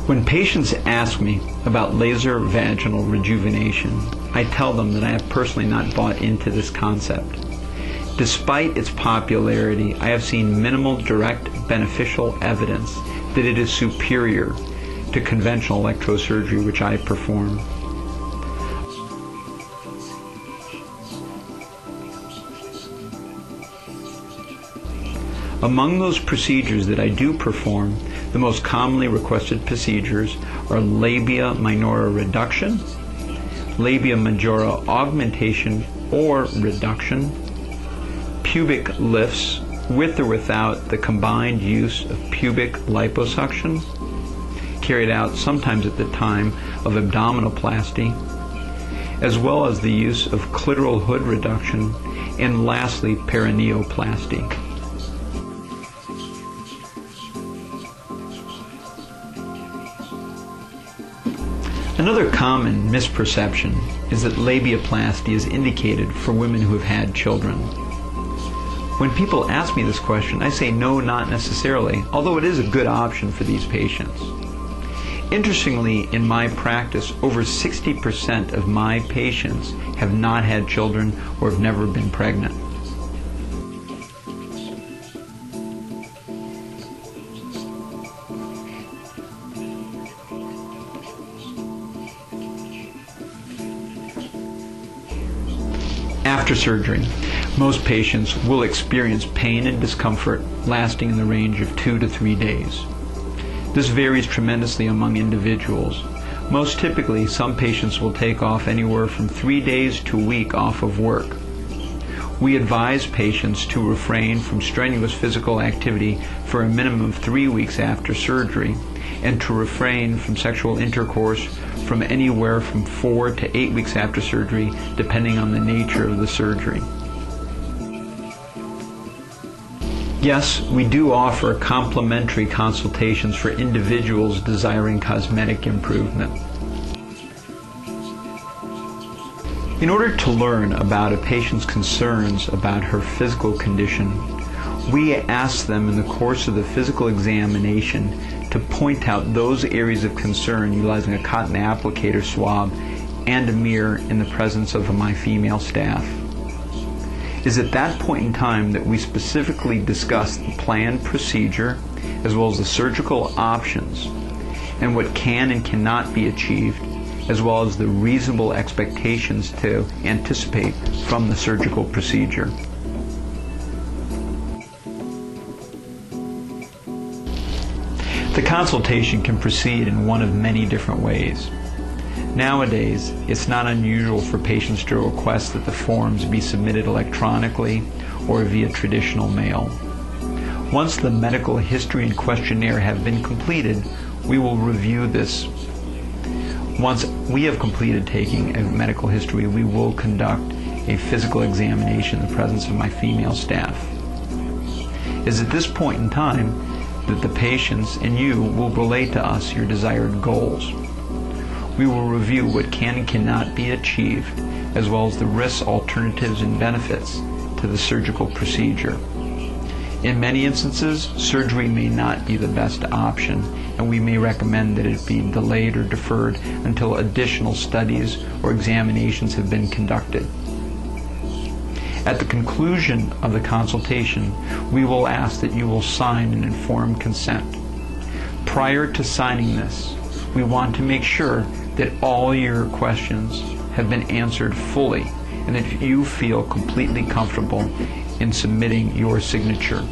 When patients ask me about laser vaginal rejuvenation, I tell them that I have personally not bought into this concept. Despite its popularity, I have seen minimal direct beneficial evidence that it is superior to conventional electrosurgery which I perform. Among those procedures that I do perform, the most commonly requested procedures are labia minora reduction, labia majora augmentation or reduction, pubic lifts with or without the combined use of pubic liposuction, carried out sometimes at the time of abdominoplasty, as well as the use of clitoral hood reduction, and lastly perineoplasty. Another common misperception is that labiaplasty is indicated for women who have had children. When people ask me this question, I say no, not necessarily, although it is a good option for these patients. Interestingly, in my practice, over 60% of my patients have not had children or have never been pregnant. After surgery, most patients will experience pain and discomfort lasting in the range of 2 to 3 days. This varies tremendously among individuals. Most typically, some patients will take off anywhere from 3 days to a week off of work. We advise patients to refrain from strenuous physical activity for a minimum of 3 weeks after surgery, and to refrain from sexual intercourse from anywhere from 4 to 8 weeks after surgery, depending on the nature of the surgery. Yes, we do offer complimentary consultations for individuals desiring cosmetic improvement. In order to learn about a patient's concerns about her physical condition, we ask them in the course of the physical examination to point out those areas of concern utilizing a cotton applicator swab and a mirror in the presence of my female staff. It is at that point in time that we specifically discuss the planned procedure as well as the surgical options and what can and cannot be achieved, as well as the reasonable expectations to anticipate from the surgical procedure. The consultation can proceed in one of many different ways. Nowadays, it's not unusual for patients to request that the forms be submitted electronically or via traditional mail. Once the medical history and questionnaire have been completed, we will review this. Once we have completed taking a medical history, we will conduct a physical examination in the presence of my female staff. It is at this point in time that the patients and you will relate to us your desired goals. We will review what can and cannot be achieved, as well as the risks, alternatives, and benefits to the surgical procedure. In many instances, surgery may not be the best option, and we may recommend that it be delayed or deferred until additional studies or examinations have been conducted. At the conclusion of the consultation, we will ask that you will sign an informed consent. Prior to signing this, we want to make sure that all your questions have been answered fully and that you feel completely comfortable in submitting your signature.